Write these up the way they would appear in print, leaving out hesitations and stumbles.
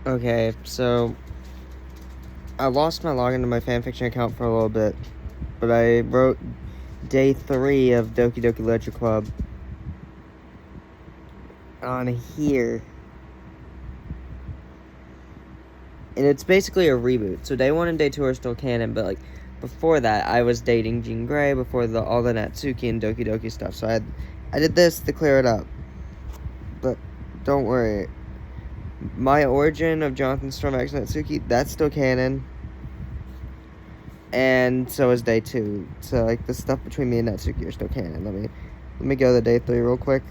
Okay, so I lost my login to my fanfiction account for a little bit, but I wrote day 3 of Doki Doki Literature Club on here. And it's basically a reboot. So day 1 and day 2 are still canon, but like before that, I was dating Jean Grey before all the Natsuki and Doki Doki stuff. So I did this to clear it up. But don't worry. My origin of Jonathan Storm X Natsuki, that's still canon. And so is day 2. So like the stuff between me and Natsuki are still canon. Let me go to day 3 real quick.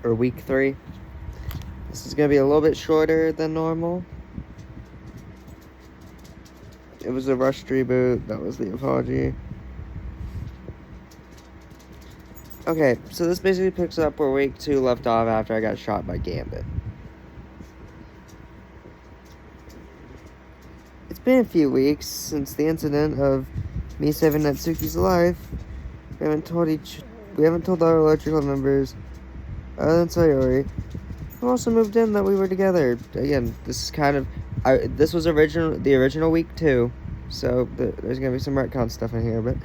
Or week 3. This is gonna be a little bit shorter than normal. It was a rushed reboot. That was the apology. Okay, so this basically picks up where week 2 left off after I got shot by Gambit. It's been a few weeks since the incident of me saving Natsuki's life. We haven't told our electrical members, other than Sayori, who also moved in, that we were together. Again, this is kind of this was the original week 2, so there's gonna be some retcon stuff in here, but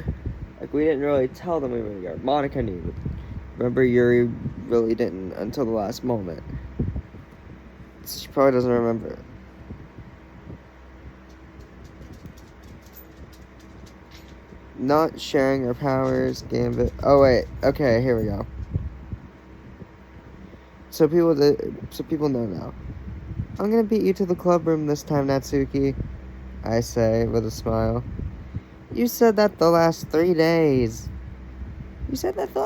like we didn't really tell them we were together. Monica knew. Remember, Yuri really didn't until the last moment. She probably doesn't remember. Not sharing our powers, Gambit. Oh wait, okay, here we go. So people know now. I'm gonna beat you to the club room this time, Natsuki, I say with a smile. You said that the last 3 days. Natsuki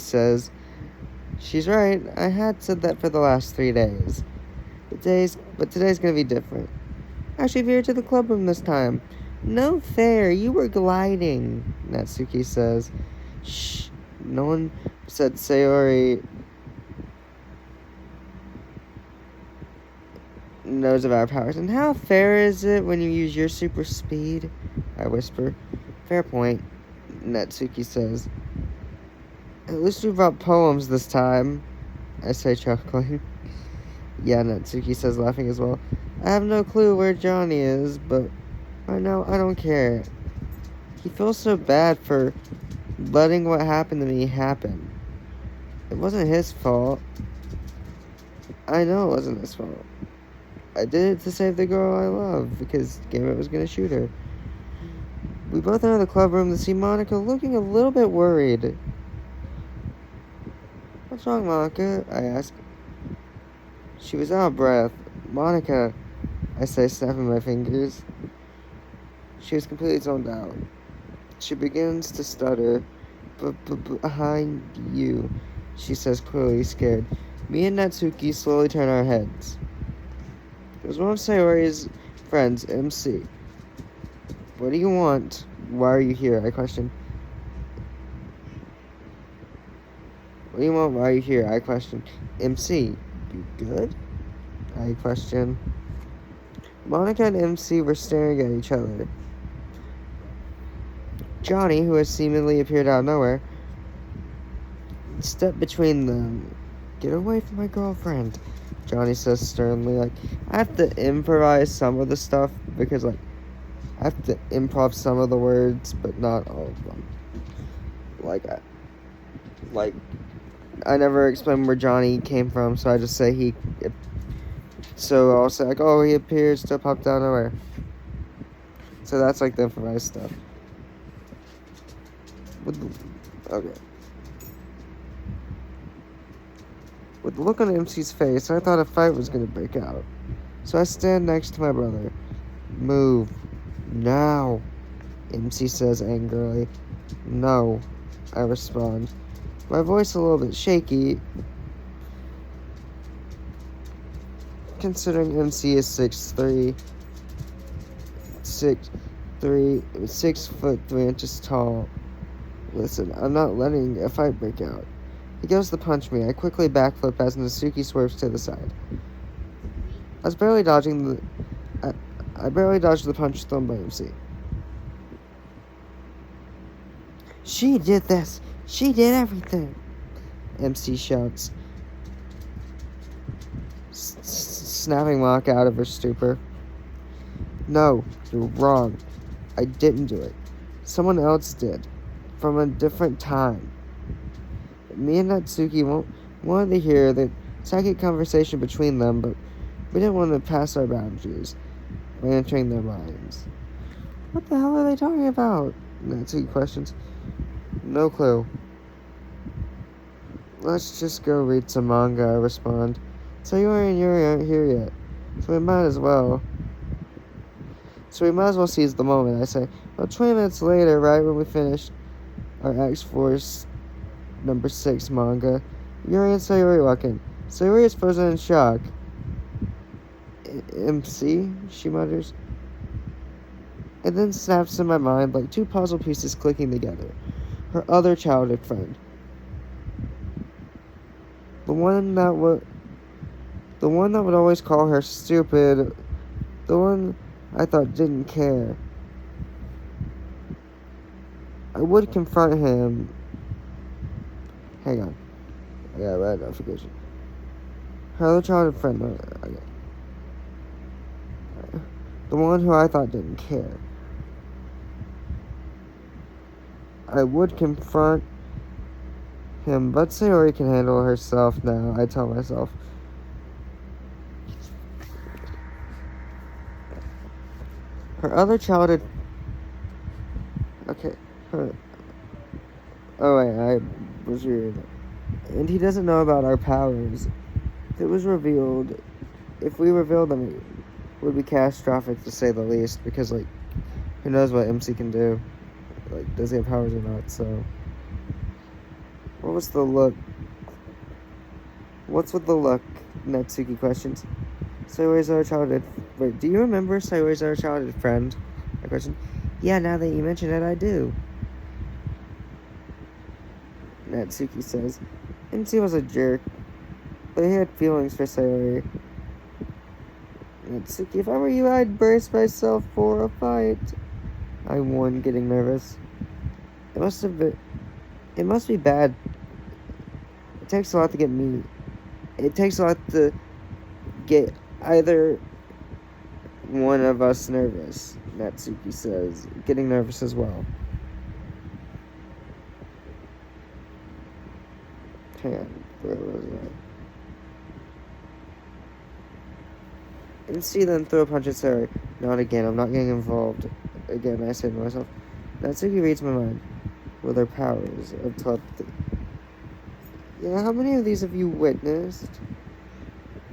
says, she's right, I had said that for the last 3 days. But today's gonna be different. I should veer to the club room this time. No fair, you were gliding, Natsuki says. Shh, no one said Sayori knows of our powers. And how fair is it when you use your super speed? I whisper. Fair point, Natsuki says. At least we brought poems this time, I say, chuckling. Yeah, Natsuki says, laughing as well. I have no clue where Johnny is, but right now I don't care. He feels so bad for letting what happened to me happen. It wasn't his fault. I know it wasn't his fault. I did it to save the girl I love, because Gambit was gonna shoot her. We both enter the club room to see Monica looking a little bit worried. What's wrong, Monica? I ask. She was out of breath. Monica, I say, snapping my fingers. She was completely zoned out. She begins to stutter. Behind you, she says, clearly scared. Me and Natsuki slowly turn our heads. It was one of Sayori's friends, MC. What do you want? Why are you here? I question. What do you want? Why are you here? I question. MC, you good? I question. Monica and MC were staring at each other. Johnny, who has seemingly appeared out of nowhere, stepped between them. Get away from my girlfriend, Johnny says sternly. Like, I have to improvise some of the stuff because, like, I have to improv some of the words, but not all of them. I never explain where Johnny came from, so I just say so I'll say, like, oh, he appears to pop down nowhere. So that's, like, the improvised stuff. Okay. With the look on MC's face, I thought a fight was going to break out. So I stand next to my brother. Move. Now, MC says angrily. No, I respond. My voice a little bit shaky, considering MC is 6'3", 6'3" tall. Listen, I'm not letting a fight break out. He goes to punch me. I quickly backflip as Natsuki swerves to the side. I barely dodged the punch thrown by MC. She did this. She did everything. MC shouts, snapping Mock out of her stupor. No, you're wrong. I didn't do it. Someone else did. From a different time. Me and Natsuki wanted to hear the psychic conversation between them, but we didn't want to pass our boundaries by entering their minds. What the hell are they talking about? Natsuki questions. No clue. Let's just go read some manga, I respond. Sayori and Yuri aren't here yet, so we might as well seize the moment, I say. About 20 minutes later, right when we finished our X-Force number 6 manga, Yuri and Sayori walk in. Sayori is frozen in shock. MC, she mutters. It then snaps in my mind like two puzzle pieces clicking together. Her other childhood friend. The one that would always call her stupid. The one I thought didn't care. I would confront him. Hang on. I got a bad notification. Her other childhood friend. The one who I thought didn't care. I would confront him, but Sayori can handle herself now, I tell myself. Her other childhood... Okay. Oh, wait, I was reading it. And he doesn't know about our powers. If we revealed them, it would be catastrophic to say the least, because, like, who knows what MC can do. Like, does he have powers or not, so... What was the look? What's with the look? Natsuki questions. Sayori's our childhood... Wait, do you remember Sayori's our childhood friend? I question. Yeah, now that you mention it, I do. Natsuki says. MC was a jerk, but he had feelings for Sayori. Natsuki, if I were you, I'd brace myself for a fight. I warn, getting nervous. It must be bad. It takes a lot to get me. It takes a lot to get either one of us nervous, Natsuki says, getting nervous as well. Hang on, where was I? And see then throw a punch at Sayori. Not again, I'm not getting involved. Again, I say to myself. Natsuki reads my mind with her powers of telepathy. Yeah, how many of these have you witnessed?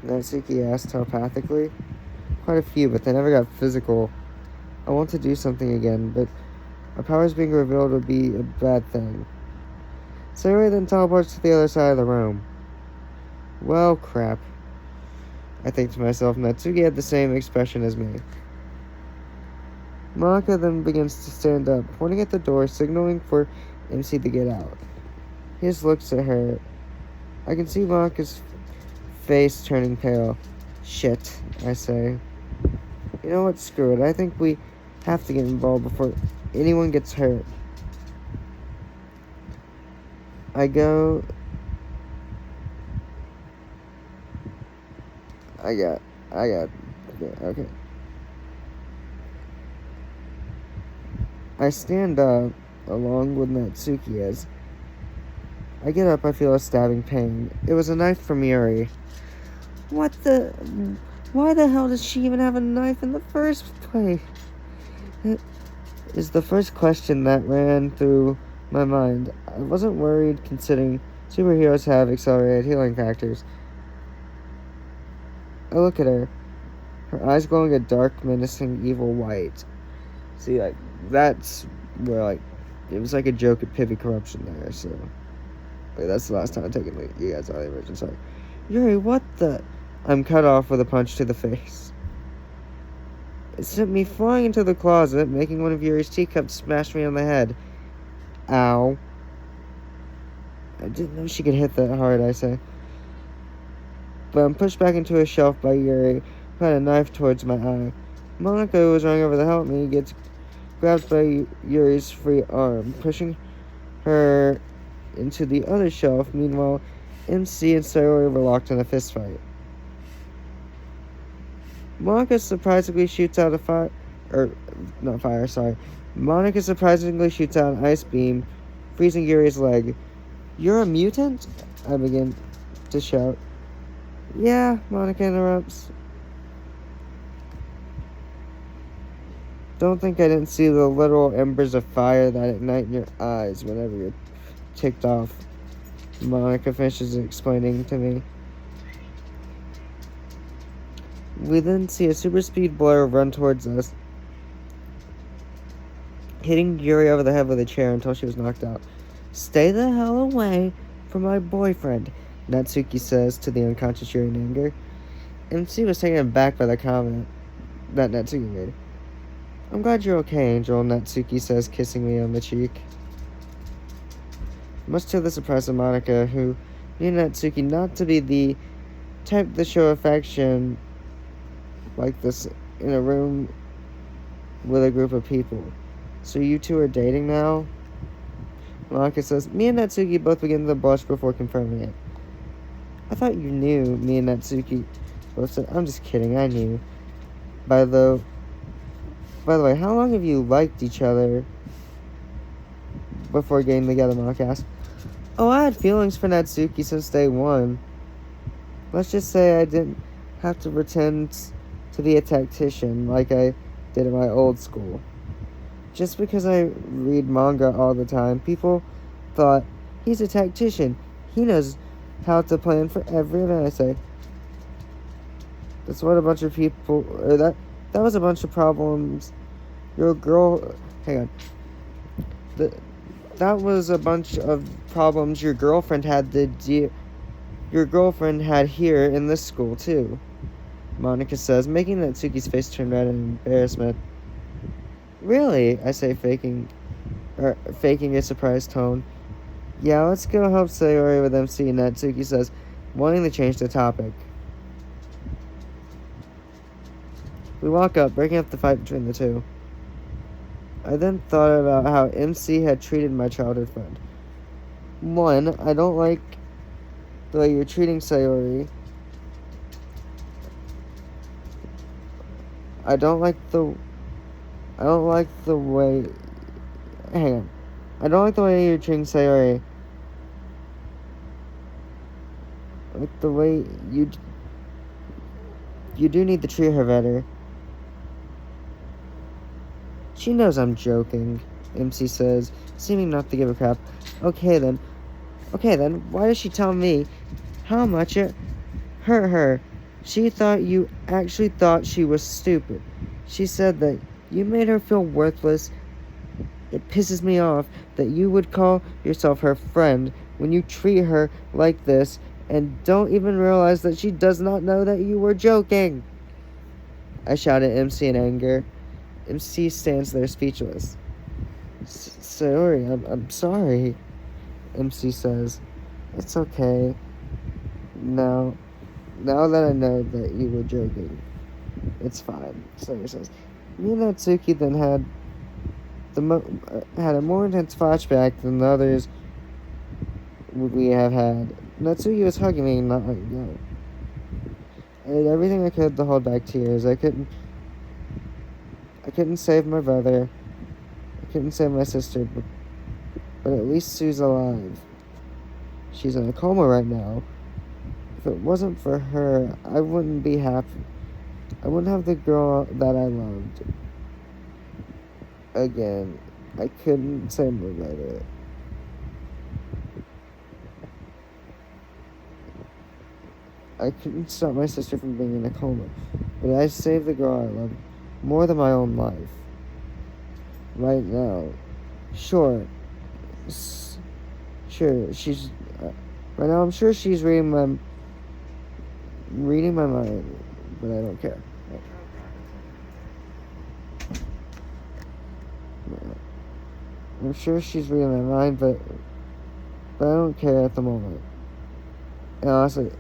Natsuki asked telepathically. Quite a few, but they never got physical. I want to do something again, but our powers being revealed would be a bad thing. Sayori then teleports to the other side of the room. Well, crap. I think to myself. Natsuki had the same expression as me. Monica then begins to stand up, pointing at the door, signaling for MC to get out. He just looks at her. I can see Monica's face turning pale. Shit, I say. You know what, screw it. I think we have to get involved before anyone gets hurt. Okay. I stand up, along with Natsuki. As I get up, I feel a stabbing pain. It was a knife from Yuri. Why the hell does she even have a knife in the first place? It is the first question that ran through my mind. I wasn't worried, considering superheroes have accelerated healing factors. I look at her. Her eyes glowing a dark, menacing, evil white. See, like, that's where, like, it was like a joke at Pivy Corruption there, so... Like, that's the last time I'm taking you guys out of the original, sorry. Yuri, what the... I'm cut off with a punch to the face. It sent me flying into the closet, making one of Yuri's teacups smash me on the head. Ow. I didn't know she could hit that hard, I say. But I'm pushed back into a shelf by Yuri, who had a knife towards my eye. Monica, who was running over to help me, gets grabbed by Yuri's free arm, pushing her into the other shelf. Meanwhile, MC and Sayori were locked in a fistfight. Monica surprisingly shoots out a fire, not fire, sorry. Monica surprisingly shoots out an ice beam, freezing Yuri's leg. "You're a mutant?" I begin to shout. "Yeah," Monica interrupts. "Don't think I didn't see the literal embers of fire that ignite in your eyes whenever you're ticked off," Monica finishes explaining to me. We then see a super speed blur run towards us, hitting Yuri over the head with a chair until she was knocked out. "Stay the hell away from my boyfriend," Natsuki says to the unconscious Yuri in anger. MC was taken aback by the comment that Natsuki made. "I'm glad you're okay, Angel," Natsuki says, kissing me on the cheek. Much to the surprise of Monica, who knew Natsuki not to be the type to show affection like this in a room with a group of people. "So you two are dating now?" Monica says. Me and Natsuki both begin to blush before confirming it. "I thought you knew," me and Natsuki both said. "I'm just kidding, I knew. By the way, how long have you liked each other before getting together?" Monica asked. "Oh, I had feelings for Natsuki since day one. Let's just say I didn't have to pretend to be a tactician like I did at my old school. Just because I read manga all the time, people thought, he's a tactician. He knows how to plan for every event." I say. That's what a bunch of people, or that was a bunch of problems. That was a bunch of problems your girlfriend had here in this school too, Monica says, making Natsuki's face turn red in embarrassment. "Really?" I say, faking a surprised tone. "Yeah, let's go help Sayori with MC," Natsuki says, wanting to change the topic. We walk up, breaking up the fight between the two. I then thought about how MC had treated my childhood friend. One, I don't like the way you're treating Sayori. I don't like the way... Hang on. I don't like the way you're treating Sayori. Like the way you do need to treat her better. She knows I'm joking, MC says, seeming not to give a crap. Okay then, why does she tell me how much it hurt her? She thought you actually thought she was stupid. She said that you made her feel worthless. It pisses me off that you would call yourself her friend when you treat her like this and don't even realize that she does not know that you were joking," I shout at MC in anger. MC stands there speechless. "Sayori, I'm sorry," MC says. "It's okay. Now that I know that you were joking, it's fine," Sayori says. Me and Natsuki then had a more intense flashback than the others we have had. Natsuki was hugging me and not letting go. I did everything I could to hold back tears. I couldn't save my brother. I couldn't save my sister, but at least Sue's alive. She's in a coma right now. If it wasn't for her, I wouldn't be happy. I wouldn't have the girl that I loved. Again, I couldn't say more about it. I couldn't stop my sister from being in a coma, but I saved the girl I loved more than my own life. Right now, sure, she's right now. I'm sure she's reading my mind, but I don't care. I'm sure she's reading my mind, but I don't care at the moment. And honestly,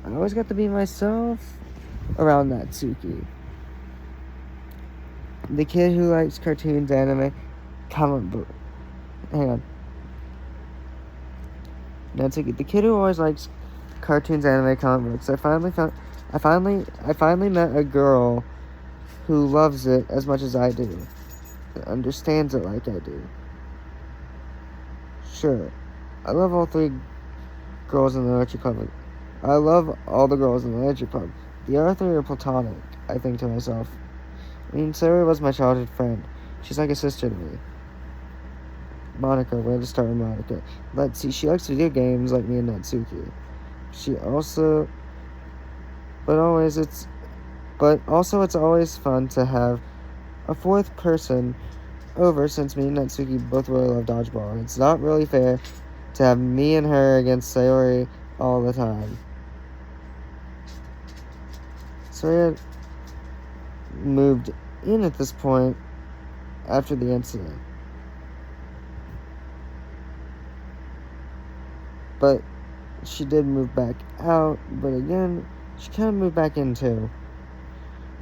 I always got to be myself around Natsuki. The kid who likes cartoons, anime, comic book. Hang on. Natsuki, the kid who always likes cartoons, anime, comic books. I finally met a girl who loves it as much as I do. And understands it like I do. Sure, I love all three girls in the electric club. I love all the girls in the electric club. The other three are platonic, I think to myself. I mean, Sarah was my childhood friend. She's like a sister to me. Monica, where to start with Monica? Let's see, she likes video games like me and Natsuki. She also... But also it's always fun to have a fourth person over since me and Natsuki both really love dodgeball. And it's not really fair to have me and her against Sayori all the time. Sayori had moved in at this point after the incident. But she did move back out, but again, she kind of moved back in too.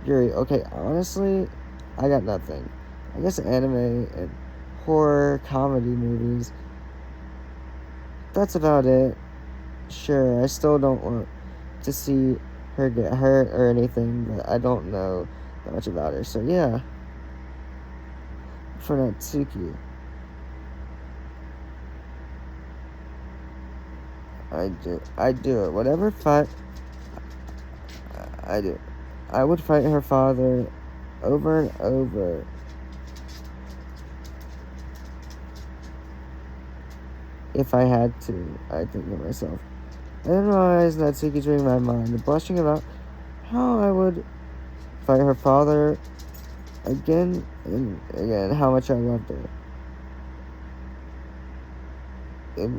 Yuri, okay, honestly, I got nothing. I guess anime and horror comedy movies. That's about it. Sure, I still don't want to see her get hurt or anything, but I don't know that much about her. So yeah. For Natsuki. I do it. Whatever fight I do. I would fight her father over and over. If I had to, I think to myself. I didn't realize Natsuki's reading my mind, blushing about how I would fight her father again and again, how much I loved her. It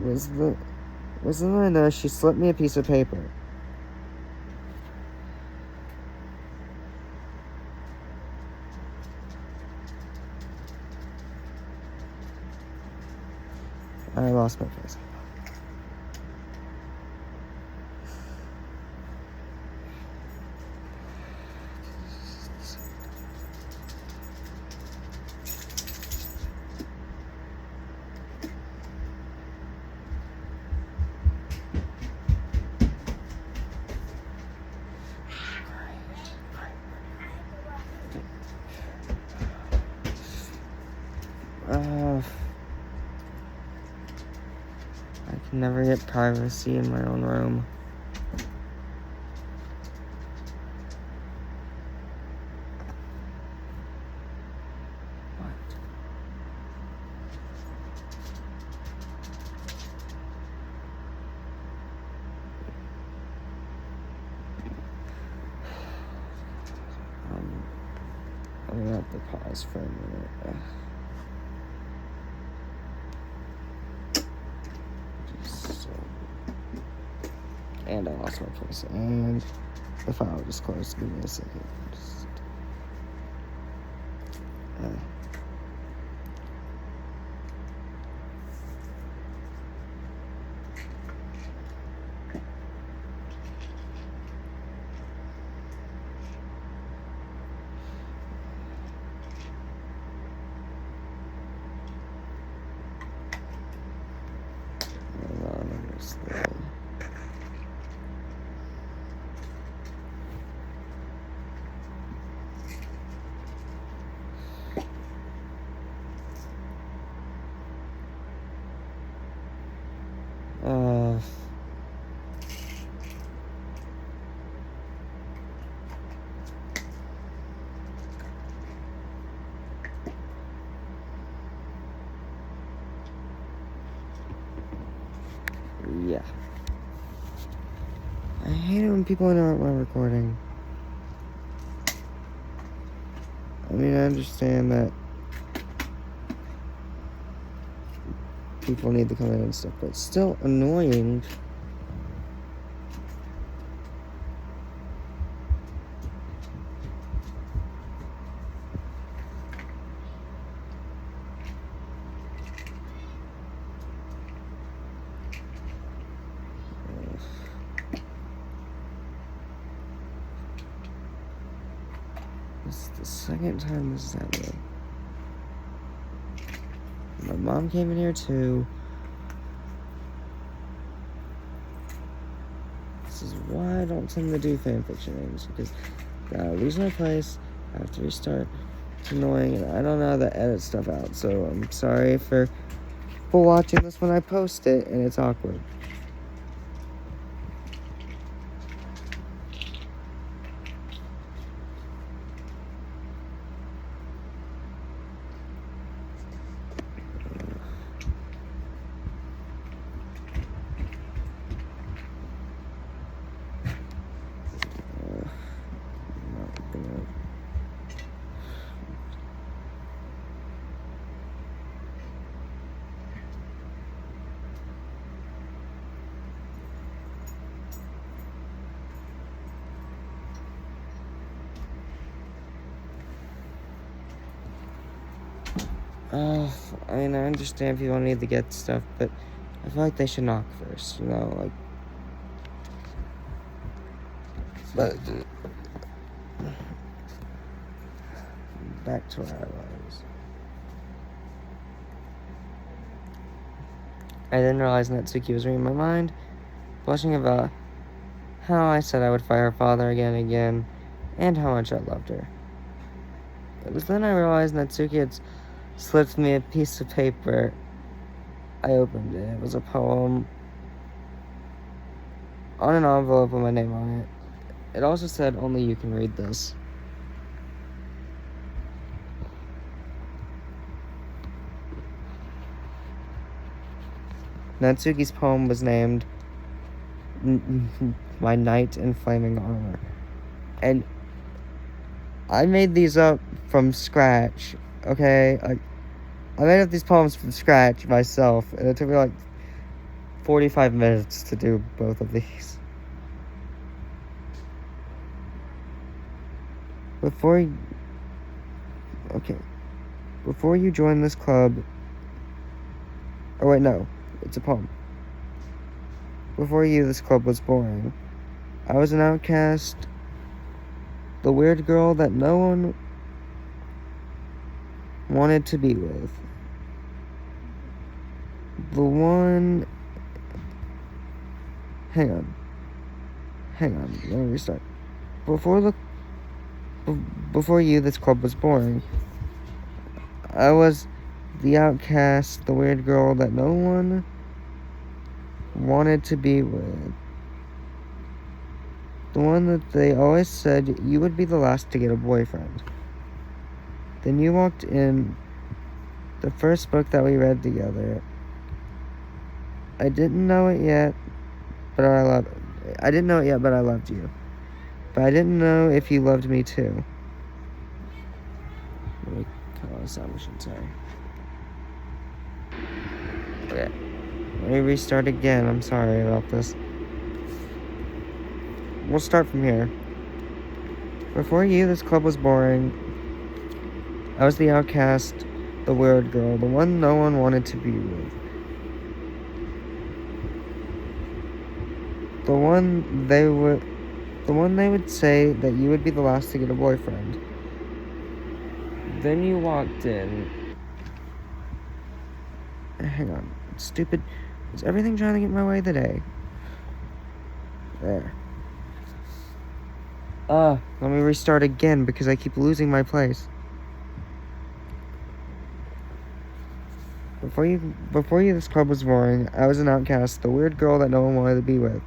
was in my nose, she slipped me a piece of paper. I lost my place. I can never get privacy in my own room. What? I'm gonna have to pause for a minute. And I lost my place. And the file just closed. Give me a second. Yeah. I hate it when people interrupt my recording. I mean, I understand that people need to come in and stuff, but it's still annoying. This is the second time this is happening. My mom came in here too. This is why I don't tend to do fanfiction names, because I lose my place, I have to restart. It's annoying, and I don't know how to edit stuff out, so I'm sorry for watching this when I post it, and it's awkward. I mean, I understand people need to get stuff, but I feel like they should knock first, like... But... Back to where I was. I didn't realize Natsuki was reading my mind, blushing about how I said I would fight her father again and again, and how much I loved her. It was then I realized Natsuki had slipped me a piece of paper. I opened it. It was a poem on an envelope with my name on it. It also said, "Only you can read this." Natsuki's poem was named My Knight in Flaming Armor. And I made these up from scratch, okay? I made up these poems from scratch myself, and it took me like 45 minutes to do both of these. Before you join this club... Oh wait, no. It's a poem. Before you, this club was boring. I was an outcast, the weird girl that no one wanted to be with. The one... Hang on, let me restart. Before you, this club was boring. I was the outcast, the weird girl that no one wanted to be with. The one that they always said you would be the last to get a boyfriend. Then you walked in, the first book that we read together. I didn't know it yet, but I loved you. But I didn't know if you loved me too. Let me cut all this out, sorry. Okay. Let me restart again. I'm sorry about this. We'll start from here. Before you, this club was boring. I was the outcast, the weird girl, the one no one wanted to be with. The one they would say that you would be the last to get a boyfriend. Then you walked in. Hang on. Stupid. Is everything trying to get in my way today? There. Let me restart again because I keep losing my place. Before you, this club was boring. I was an outcast, the weird girl that no one wanted to be with.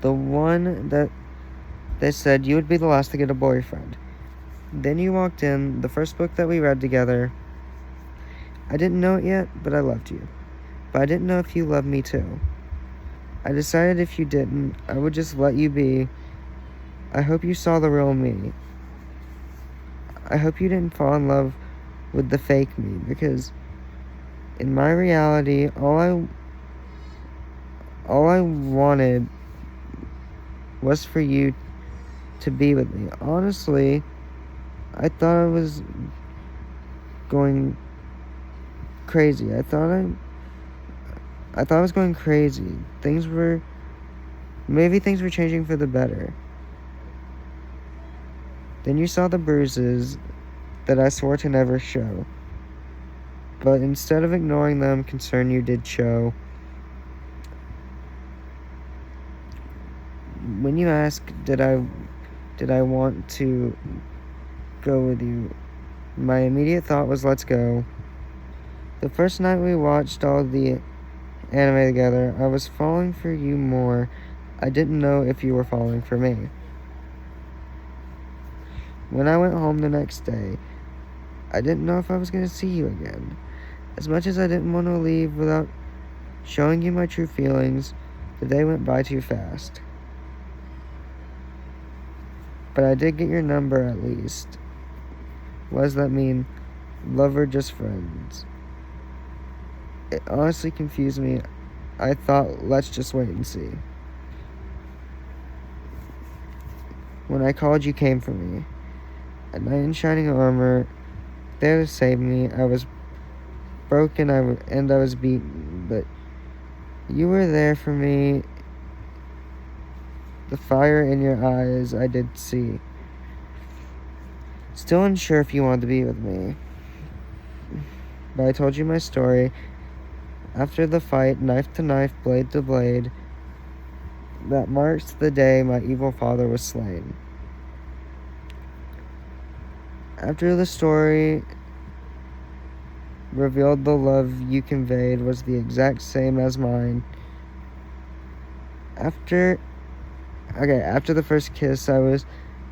The one that they said you would be the last to get a boyfriend. Then you walked in, the first book that we read together. I didn't know it yet, but I loved you. But I didn't know if you loved me too. I decided if you didn't, I would just let you be. I hope you saw the real me. I hope you didn't fall in love with the fake me, because in my reality, all I wanted was for you to be with me. Honestly, I thought I was going crazy. I thought I was going crazy. Maybe things were changing for the better. Then you saw the bruises that I swore to never show. But instead of ignoring them, concern you did show. When you ask, did I want to go with you, my immediate thought was, let's go. The first night we watched all the anime together, I was falling for you more. I didn't know if you were falling for me. When I went home the next day, I didn't know if I was going to see you again. As much as I didn't want to leave without showing you my true feelings, the day went by too fast. But I did get your number at least. What does that mean? Love or just friends? It honestly confused me. I thought, let's just wait and see. When I called, you came for me. A knight in shining armor, there to save me. I was broken and I was beaten, but you were there for me. The fire in your eyes I did see. Still unsure if you wanted to be with me, but I told you my story. After the fight, knife to knife, blade to blade, that marks the day my evil father was slain. After the story revealed, the love you conveyed was the exact same as mine. After the first kiss, I was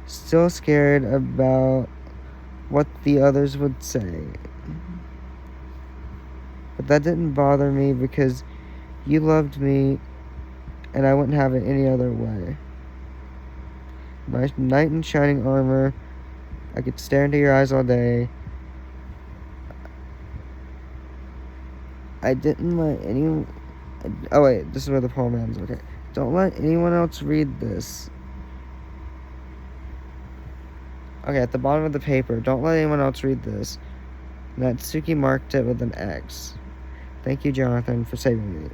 still scared about what the others would say. But that didn't bother me because you loved me and I wouldn't have it any other way. My knight in shining armor, I could stare into your eyes all day. I didn't let anyone... Oh wait, this is where the poem ends, okay. Don't let anyone else read this. Okay, at the bottom of the paper, don't let anyone else read this. Natsuki marked it with an X. Thank you, Jonathan, for saving me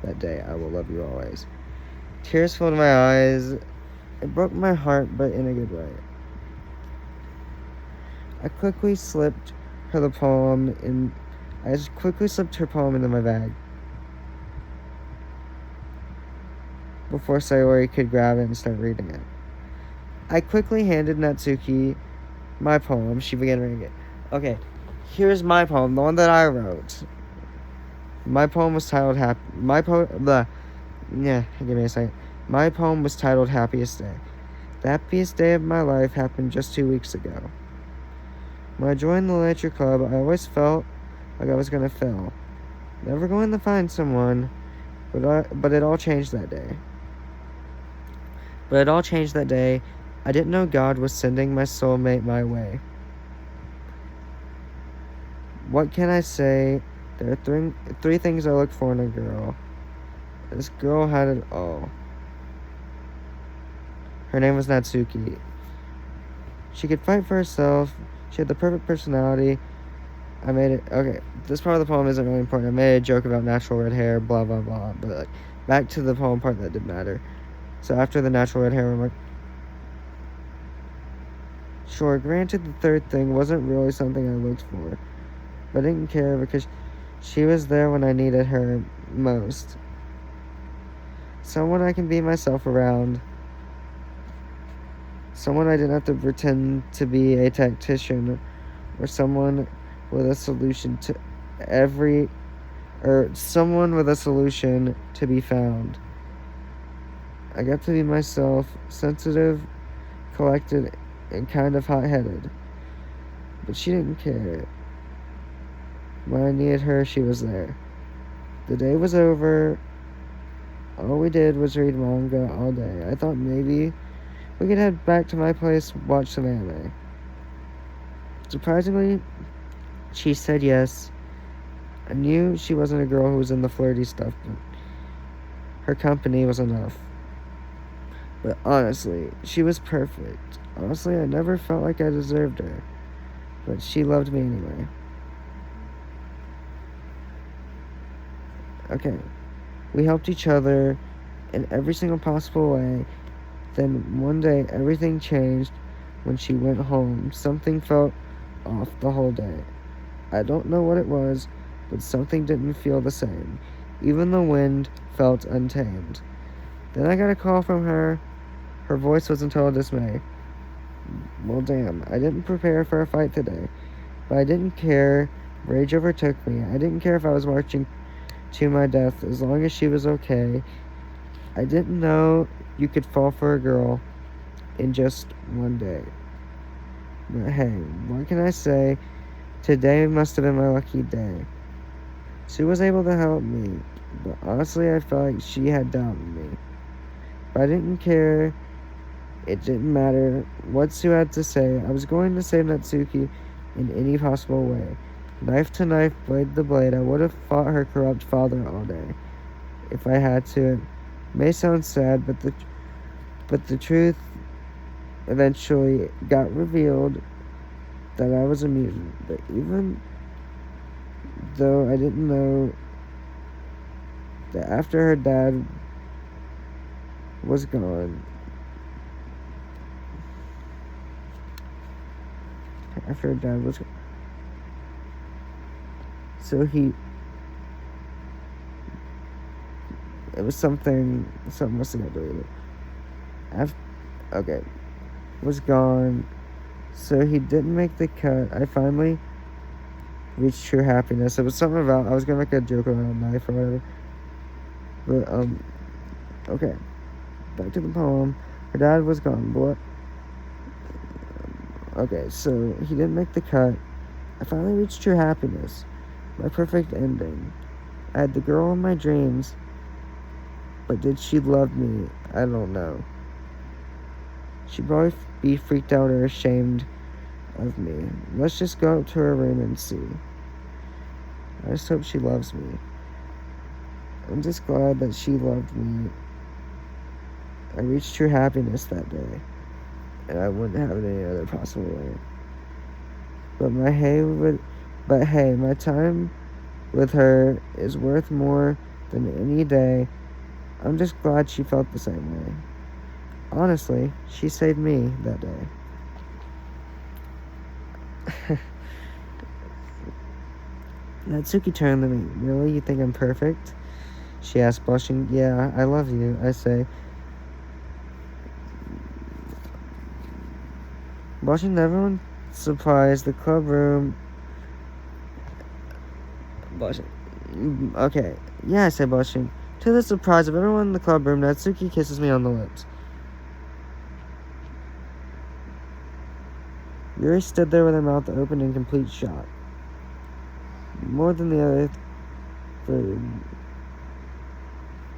that day. I will love you always. Tears filled my eyes. It broke my heart, but in a good way. I quickly slipped her poem into my bag before Sayori could grab it and start reading it. I quickly handed Natsuki my poem. She began reading it. Okay, here's my poem, the one that I wrote. My poem was titled Give me a second. My poem was titled Happiest Day. The happiest day of my life happened just 2 weeks ago. When I joined the literature club, I always felt like I was going to fail. Never going to find someone, but it all changed that day. I didn't know God was sending my soulmate my way. What can I say? There are three things I look for in a girl. This girl had it all. Her name was Natsuki. She could fight for herself. She had the perfect personality. Okay, this part of the poem isn't really important. I made a joke about natural red hair, blah, blah, blah. But back to the poem part that didn't matter. So after the natural red hair remark, sure, granted the third thing wasn't really something I looked for. But I didn't care because she was there when I needed her most. Someone I can be myself around. Someone I didn't have to pretend to be a tactician, or someone with a solution to be found. I got to be myself, sensitive, collected, and kind of hot-headed. But she didn't care. When I needed her, she was there. The day was over. All we did was read manga all day. I thought maybe we could head back to my place, watch some anime. Surprisingly, she said yes. I knew she wasn't a girl who was in the flirty stuff, but her company was enough. But honestly, she was perfect. Honestly, I never felt like I deserved her. But she loved me anyway. Okay. We helped each other in every single possible way. Then one day, everything changed when she went home. Something felt off the whole day. I don't know what it was, but something didn't feel the same. Even the wind felt untamed. Then I got a call from her. Her voice was in total dismay. Well, damn, I didn't prepare for a fight today. But I didn't care. Rage overtook me. I didn't care if I was marching to my death, as long as she was okay. I didn't know you could fall for a girl in just one day. But hey, what can I say? Today must have been my lucky day. Sue was able to help me, but honestly I felt like she had doubted me. But I didn't care. It didn't matter what Sue had to say. I was going to save Natsuki in any possible way. Knife to knife, blade to blade, I would have fought her corrupt father all day. If I had to. It may sound sad, but the truth eventually got revealed that I was a mutant. But even though I didn't know that after her dad was gone, so it was something must have got deleted. Okay, was gone, so he didn't make the cut. I finally reached true happiness. It was something about, I was gonna make a joke about a knife or whatever, but okay, back to the poem. Her dad was gone, but okay, so he didn't make the cut. I finally reached true happiness, my perfect ending. I had the girl in my dreams, but did she love me? I don't know. She'd probably be freaked out or ashamed of me. Let's just go up to her room and see. I just hope she loves me. I'm just glad that she loved me. I reached true happiness that day, and I wouldn't have it any other possible way. But hey, my time with her is worth more than any day. I'm just glad she felt the same way. Honestly, she saved me that day. Natsuki turned to me. Really? You think I'm perfect? She asked, blushing. Yeah, I love you, I say. Blushing to everyone's surprise, the club room. Blushing. Okay. Yeah, I say, blushing. To the surprise of everyone in the club room, Natsuki kisses me on the lips. Yuri stood there with her mouth open in complete shock. More than the other three.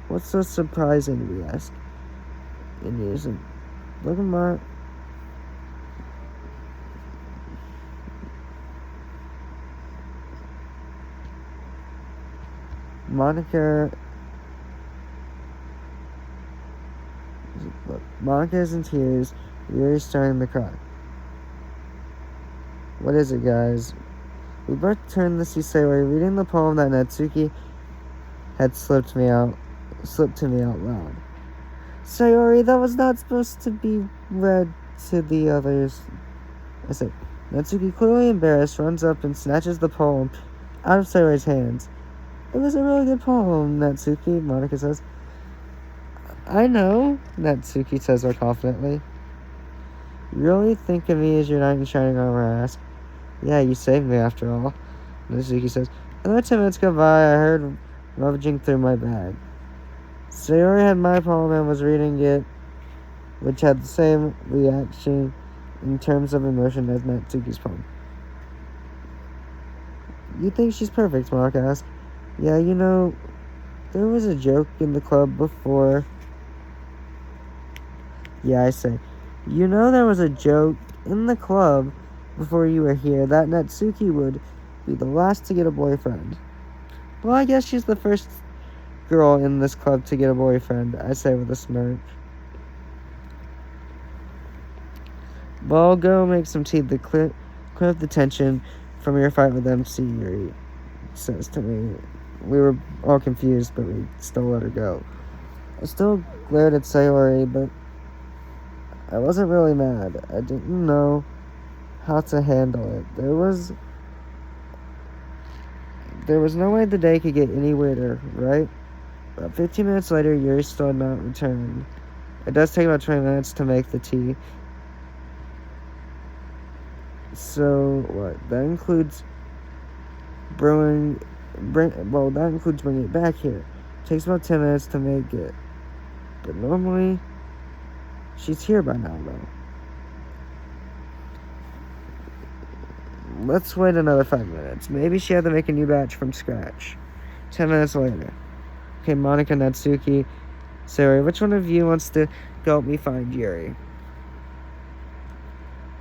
What's so surprising, we ask. And he isn't. Look at my... Monica is in tears. Yuri's starting to cry. What is it, guys? We both turned to see Sayori reading the poem that Natsuki had slipped to me out loud. Sayori, that was not supposed to be read to the others. I said. Natsuki, clearly embarrassed, runs up and snatches the poem out of Sayori's hands. It was a really good poem, Natsuki, Monica says. I know, Natsuki says more confidently. You really think of me as your knight in shining armor, I ask. Yeah, you saved me after all, Natsuki says. Another 10 minutes go by, I heard rummaging through my bag. Sayori had my poem and was reading it, which had the same reaction in terms of emotion as Natsuki's poem. You think she's perfect, Monica asked. Yeah, you know, there was a joke in the club before. Yeah, I say. You know there was a joke in the club before you were here that Natsuki would be the last to get a boyfriend. Well, I guess she's the first girl in this club to get a boyfriend, I say with a smirk. Well, go make some tea to clear up the tension from your fight with MC, Yuri says to me. We were all confused, but we still let her go. I still glared at Sayori, but I wasn't really mad. I didn't know how to handle it. There was no way the day could get any weirder, right? About 15 minutes later, Yuri still had not returned. It does take about 20 minutes to make the tea. So, what? That includes that includes bringing it back here. It takes about 10 minutes to make it. But normally, she's here by now, though. Let's wait another 5 minutes. Maybe she had to make a new batch from scratch. 10 minutes later. Okay, Monica, Natsuki, Sayori, which one of you wants to go help me find Yuri?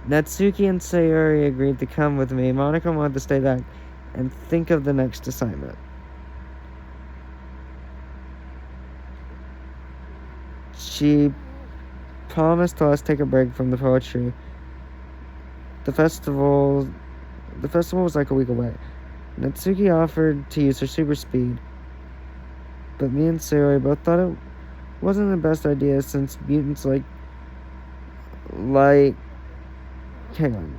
Natsuki and Sayori agreed to come with me. Monica wanted to stay back and think of the next assignment. She promised to let us take a break from the poetry. The festival was like a week away. Natsuki offered to use her super speed, but me and Sayori both thought it wasn't the best idea since mutants hang on.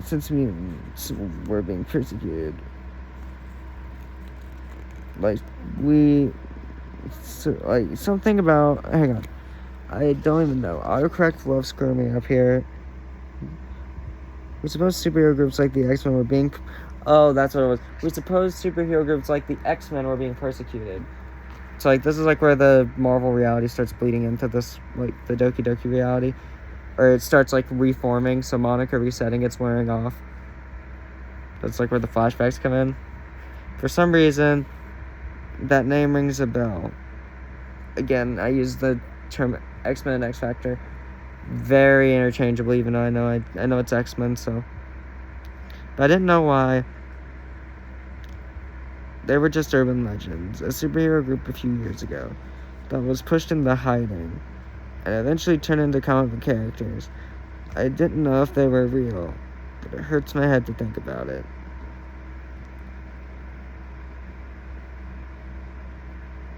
Since mutants were being persecuted. Something about, hang on. I don't even know. Autocorrect love screw me up here. We suppose superhero groups like the X-Men were being... Oh, that's what it was. We suppose superhero groups like the X-Men were being persecuted. So, this is, where the Marvel reality starts bleeding into this, the Doki Doki reality. Or it starts, reforming, so Monica resetting it's wearing off. That's, where the flashbacks come in. For some reason, that name rings a bell. Again, I use the term X-Men and X-Factor very interchangeably, even though I know it's X-Men, so. But I didn't know why. They were just urban legends, a superhero group a few years ago that was pushed into hiding and eventually turned into comic book characters. I didn't know if they were real, but it hurts my head to think about it.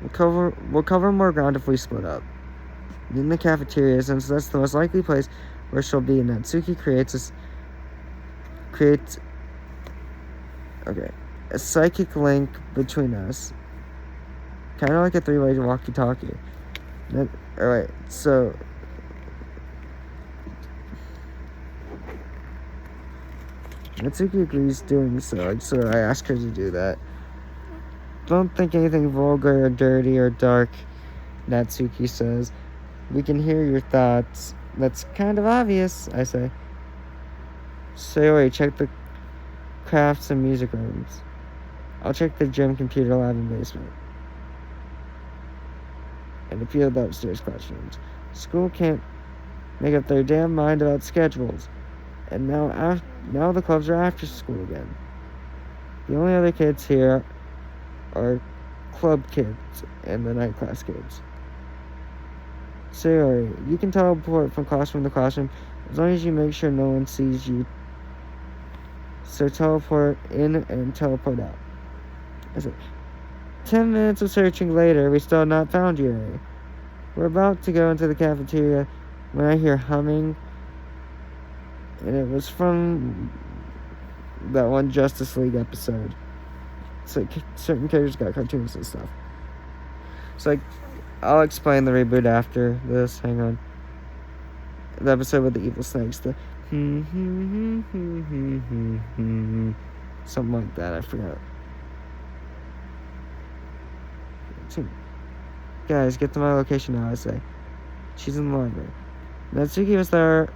We'll cover more ground if we split up. In the cafeteria, since that's the most likely place where she'll be, Natsuki creates a psychic link between us. Kind of like a three-way walkie-talkie. Alright, so... Natsuki agrees doing so, so I ask her to do that. Don't think anything vulgar or dirty or dark, Natsuki says. We can hear your thoughts. That's kind of obvious, I say. Sayori, check the crafts and music rooms. I'll check the gym, computer lab, and basement. And a few of the upstairs classrooms. School can't make up their damn mind about schedules. And now the clubs are after school again. The only other kids here are club kids and the night class kids. Sayori, you can teleport from classroom to classroom as long as you make sure no one sees you. So teleport in and teleport out. I said, 10 minutes of searching later, we still have not found Yuri. We're about to go into the cafeteria when I hear humming, and it was from that one Justice League episode. So certain characters got cartoons and stuff. So I'll explain the reboot after this. Hang on. The episode with the evil snakes. The something like that. I forgot. Guys, get to my location now, I say. She's in the library. Natsuki was there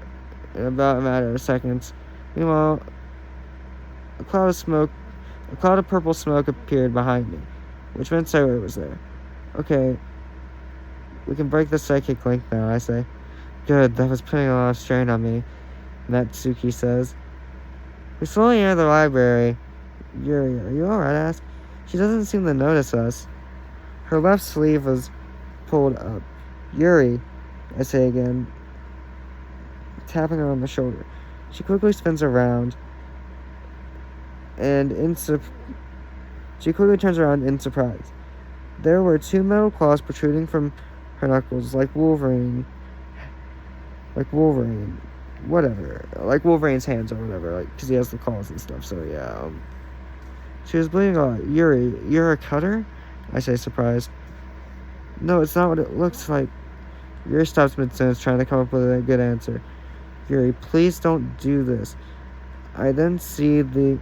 in about a matter of seconds. Meanwhile, a cloud of purple smoke appeared behind me, which meant Sayori was there. Okay, we can break the psychic link now, I say. Good, that was putting a lot of strain on me, Natsuki says. We slowly enter the library. Yuri, are you alright? I ask. She doesn't seem to notice us. Her left sleeve was pulled up. Yuri, I say again, tapping her on the shoulder. She quickly spins around and she quickly turns around in surprise. There were two metal claws protruding from her knuckles like Wolverine's hands or whatever, because he has the claws and stuff. So yeah, she was bleeding a lot. Yuri, you're a cutter? I say, surprised. No, it's not what it looks like. Yuri stops mid-sentence, trying to come up with a good answer. Yuri, please don't do this. I then see the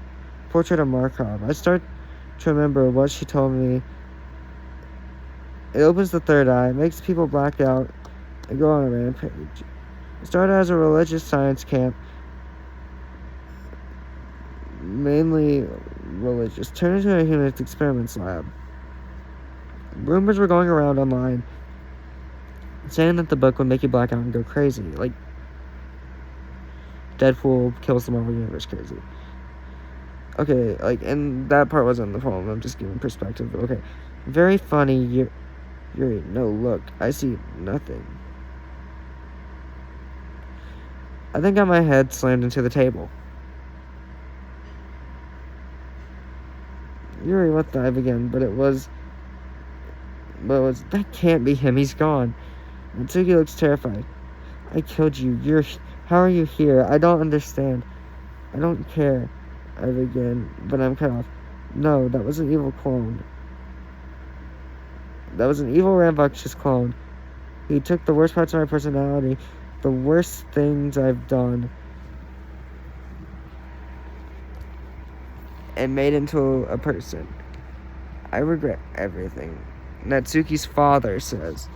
portrait of Markov. I start to remember what she told me. It opens the third eye, makes people black out, and go on a rampage. It started as a religious science camp, mainly religious, turned into a human experiments lab. Rumors were going around online saying that the book would make you black out and go crazy, like Deadpool kills the Marvel Universe crazy. Okay, and that part wasn't in the poem, I'm just giving perspective. Okay, very funny. Yuri, no, look, I see nothing. I then got my head slammed into the table. Yuri, what the? I began, but it was, that can't be him, he's gone. Natsuki looks terrified. I killed you, how are you here? I don't understand. I don't care. I begin, but I'm cut off. No, that was an evil clone. That was an evil, rambunctious clone. He took the worst parts of my personality, the worst things I've done, and made into a person. I regret everything. Natsuki's father says.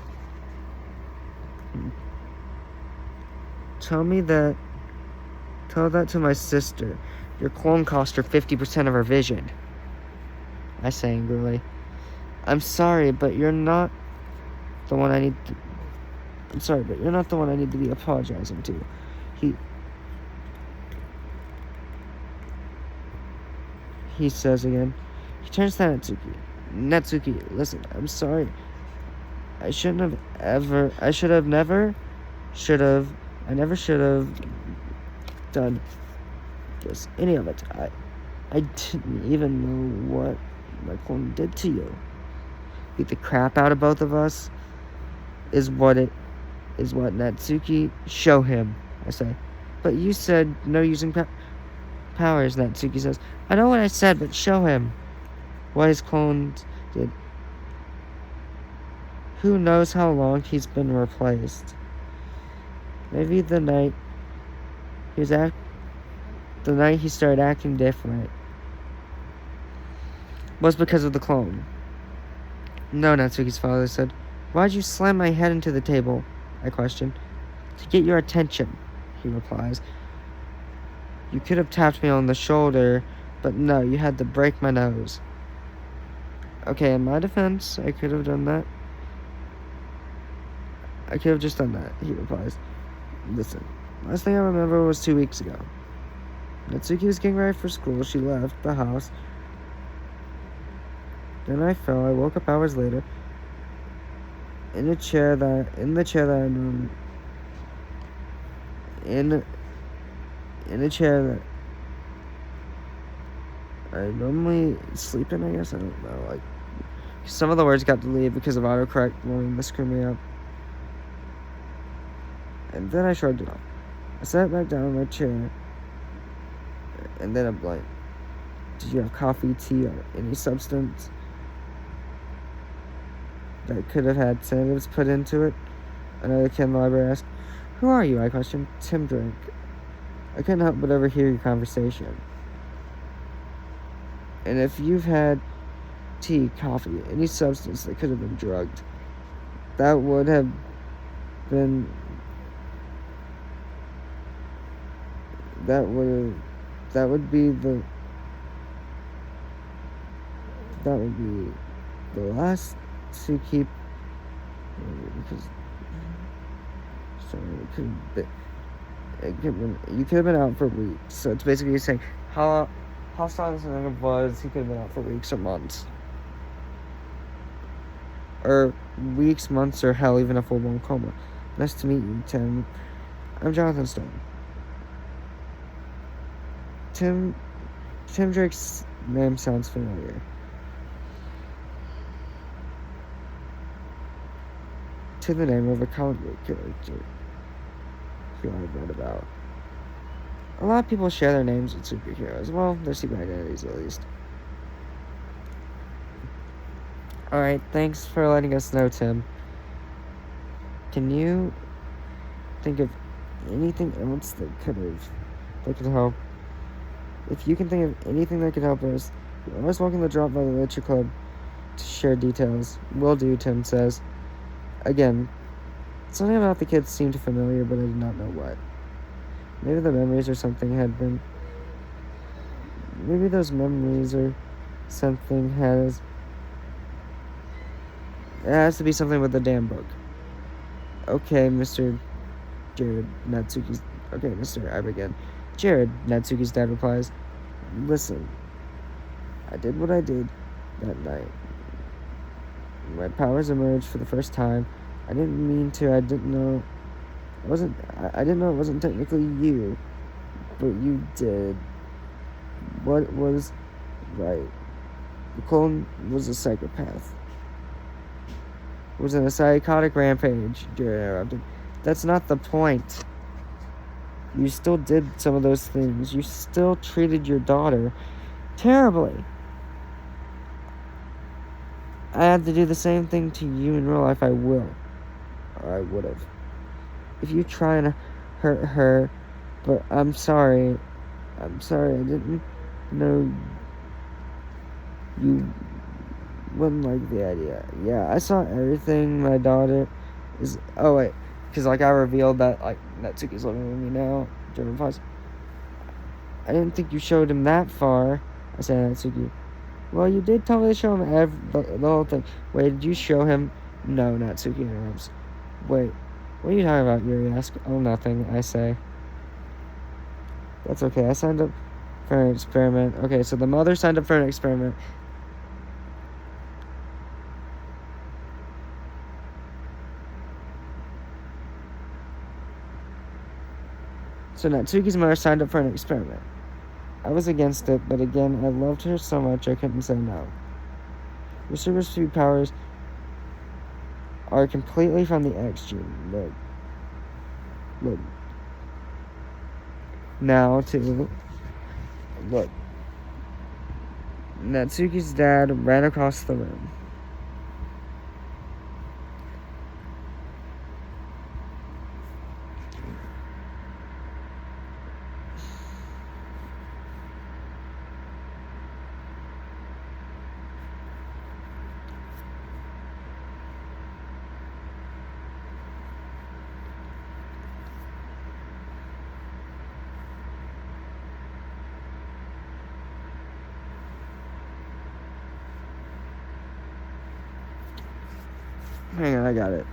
Tell that to my sister. Your clone cost her 50% of her vision. I say angrily. I'm sorry, but you're not the one I need to be apologizing to. He says again. He turns to Natsuki. Natsuki, listen, I'm sorry. I never should have done this, any of it. I didn't even know what my clone did to you. Beat the crap out of both of us is what Natsuki. Show him, I say. But you said no using powers, Natsuki says. I know what I said, but show him what his clones did. Who knows how long he's been replaced? Maybe the night he started acting different was because of the clone. No, Natsuki's father said. Why'd you slam my head into the table? I questioned. To get your attention, he replies. You could have tapped me on the shoulder, but no, you had to break my nose. Okay, in my defense, I could have done that. I could have just done that, he replies. Listen, last thing I remember was 2 weeks ago. Natsuki was getting ready for school. She left the house. Then I fell. I woke up hours later. In the chair that I normally sleep in, I guess. I don't know. Some of the words got deleted because of autocorrect wanting to screw me up. And then I shrugged it off. I sat back down in my chair. And then I'm like, did you have coffee, tea, or any substance that could have had sedatives put into it? Another kid in the library asked. Who are you? I questioned. Tim Drake. I couldn't help but overhear your conversation. And if you've had tea, coffee, any substance that could have been drugged, that would be the last to keep, because you could have been out for weeks. So it's basically saying how strong this thing was. He could have been out for weeks or months, or weeks, months, or hell, even a full-blown coma. Nice to meet you, Tim. I'm Jonathan Stone. Tim Drake's name sounds familiar. To the name of a comic book character who I've read about. A lot of people share their names with superheroes. Well, their secret identities, at least. Alright, thanks for letting us know, Tim. Can you think of anything else that could help? If you can think of anything that could help us, you're always welcome to drop by the Literature Club to share details. Will do, Tim says. Again, something about the kids seemed familiar, but I did not know what. Maybe the memories or something had been... Maybe those memories or something has... It has to be something with the damn book. Okay, Mr. Jared Natsuki's... Okay, Mr. I begin. Jared, Natsuki's dad replies. Listen, I did what I did that night. My powers emerged for the first time. I didn't mean to. I didn't know it wasn't technically you, but you did. What was right? Nicole was a psychopath. Was in a psychotic rampage. Jared interrupted. That's not the point. You still did some of those things. You still treated your daughter terribly. I had to do the same thing to you in real life. I will. Or I would have. If you try and hurt her, but I'm sorry. I didn't know you wouldn't like the idea. Yeah, I saw everything. My daughter is... Oh, wait. Because, I revealed that, Natsuki's living with me now. German pause. I didn't think you showed him that far, I said Natsuki. Well, you did totally show him the whole thing. Wait, did you show him? No, Natsuki interrupts. Wait, what are you talking about, Yuri asks. Oh, nothing, I say. That's okay, I signed up for an experiment. Okay, so the mother signed up for an experiment. So Natsuki's mother signed up for an experiment. I was against it, but again, I loved her so much I couldn't say no. Your super speed powers are completely from the X gene. Look. Now to... Look. Natsuki's dad ran across the room. Hang on, I got it.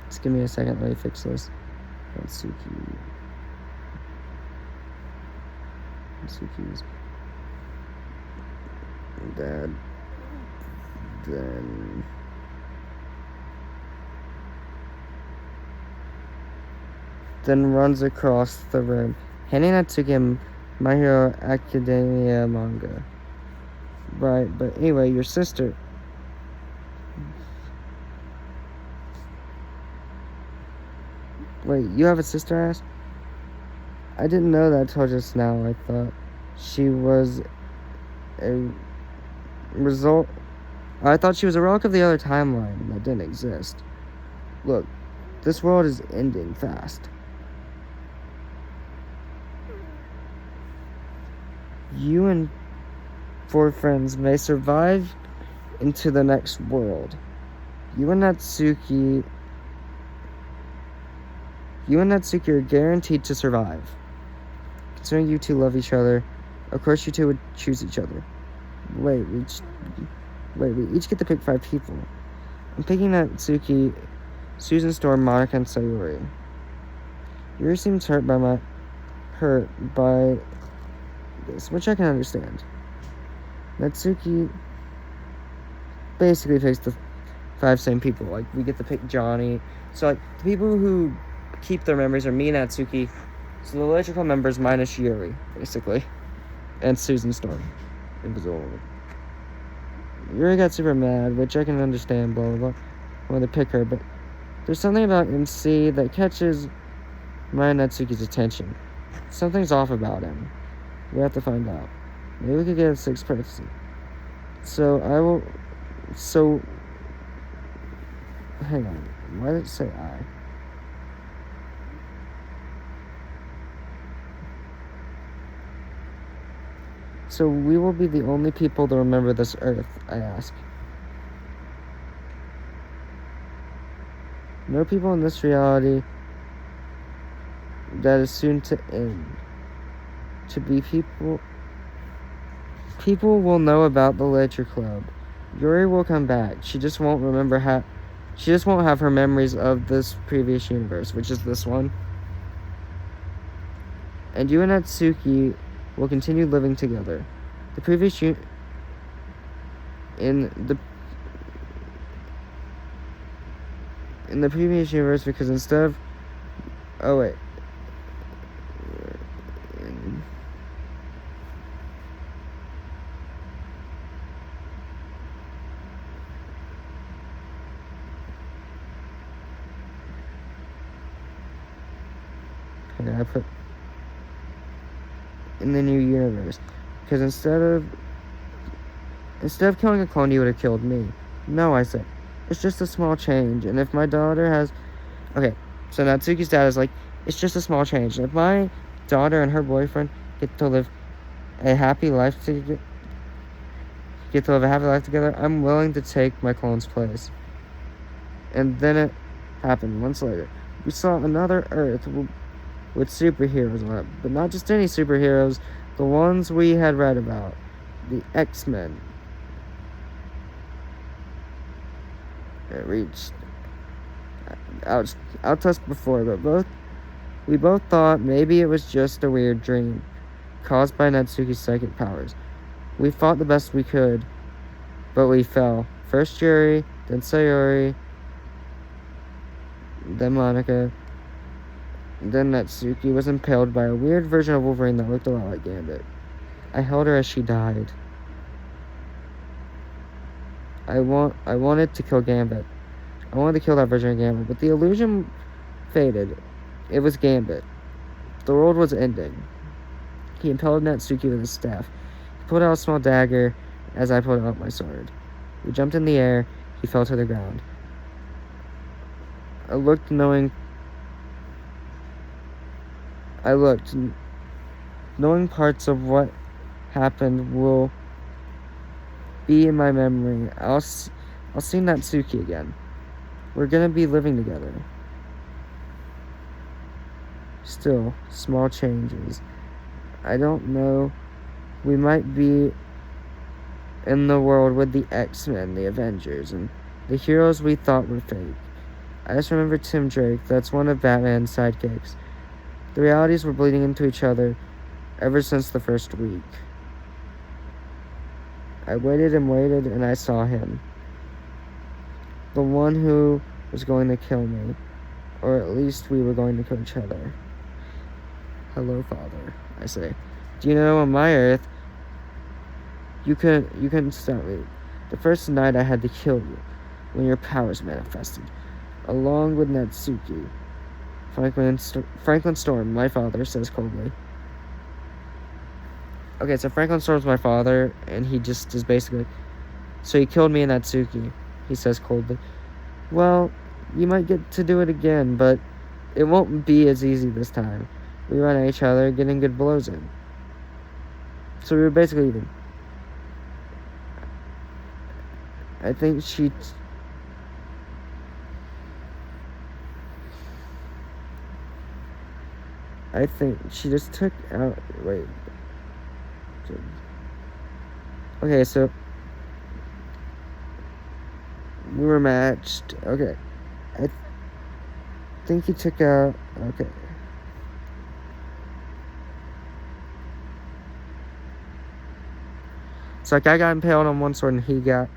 Just give me a second, let me fix this. Natsuki's dad. Then runs across the room, handing Natsuki My Hero Academia manga. Right, but anyway, your sister... Wait, you have a sister, ass? I didn't know that till just now. I thought she was a result... I thought she was a relic of the other timeline that didn't exist. Look, this world is ending fast. You and 4 friends may survive into the next world. You and Natsuki are guaranteed to survive. Considering you two love each other, of course you two would choose each other. Wait, we each get to pick 5 people. I'm picking Natsuki, Susan Storm, Monica, and Sayuri. Yuri seems hurt by this, which I can understand. Natsuki basically picks the 5 same people. We get to pick Johnny. So, the people who keep their memories are me and Natsuki. So, the electrical members minus Yuri, basically. And Susan Storm. Invisible Woman. Yuri got super mad, which I can understand, blah, blah, blah. want to pick her, but there's something about MC that catches my and Natsuki's attention. Something's off about him. We have to find out. Maybe we could get a 6th person. Hang on. Why did it say I? So we will be the only people to remember this Earth, I ask. No people in this reality that is soon to end. To be people will know about the Literature Club. Yuri will come back. She just won't have her memories of this previous universe, which is this one. And you and Natsuki will continue living together. The previous in the previous universe, because instead of I put in the new universe, because instead of killing a clone, you would have killed me. No, I said, it's just a small change, and if my daughter has, so Natsuki's dad is like, it's just a small change. If my daughter and her boyfriend get to live a happy life together, I'm willing to take my clone's place. And then it happened months later. We saw another Earth with superheroes on it, but not just any superheroes, the ones we had read about, the X-Men. It reached out before, but we both thought maybe it was just a weird dream caused by Natsuki's psychic powers. We fought the best we could, but we fell. First Yuri, then Sayori, then Monica. Then Natsuki was impaled by a weird version of Wolverine that looked a lot like Gambit. I held her as she died. I wanted to kill Gambit. I wanted to kill that version of Gambit, but the illusion faded. It was Gambit. The world was ending. He impaled Natsuki with his staff. He pulled out a small dagger as I pulled out my sword. We jumped in the air. He fell to the ground. I looked, knowing parts of what happened will be in my memory. I'll see Natsuki again. We're gonna be living together. Still, small changes. I don't know. We might be in the world with the X-Men, the Avengers, and the heroes we thought were fake. I just remember Tim Drake. That's one of Batman's sidekicks. The realities were bleeding into each other ever since the first week. I waited and waited, and I saw him. The one who was going to kill me. Or at least we were going to kill each other. Hello, Father, I say. Do you know, on my Earth, you couldn't stop me. The first night I had to kill you, when your powers manifested, along with Natsuki. Franklin Storm, my father, says coldly. Okay, so Franklin Storm's my father, and he just is basically... So he killed me and Natsuki, he says coldly. Well, you might get to do it again, but it won't be as easy this time. We run at each other, getting good blows in. So we were basically even. I think she just took out... Wait. Okay, so... We were matched. Okay. I think he took out... Okay. So, like, I got impaled on one sword and he got...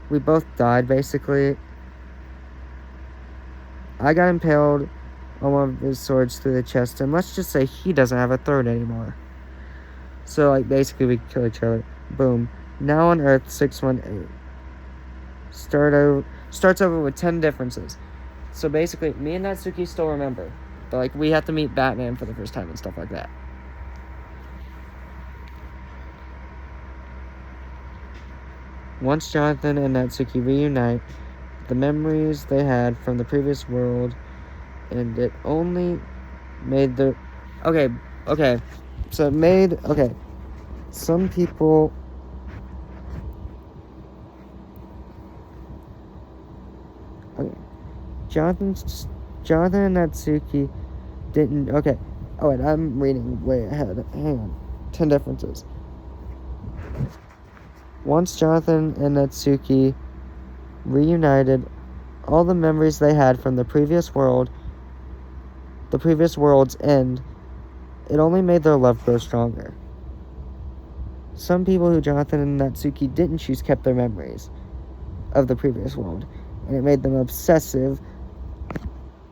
we both died, basically. I got impaled on one of his swords through the chest, and let's just say he doesn't have a throat anymore. So, like, basically we kill each other. Boom. Now on Earth 618. starts over with 10 differences. So basically, me and Natsuki still remember. But, like, we have to meet Batman for the first time and stuff like that. Once Jonathan and Natsuki reunite, the memories they had from the previous world, and it only made the... Okay. So it made... Okay. Some people... Okay. Jonathan and Natsuki didn't... Okay. Oh, wait, I'm reading way ahead. Hang on. 10 differences. Once Jonathan and Natsuki reunited, all the memories they had from the previous world's end, it only made their love grow stronger. Some people who Jonathan and Natsuki didn't choose kept their memories of the previous world, and it made them obsessive,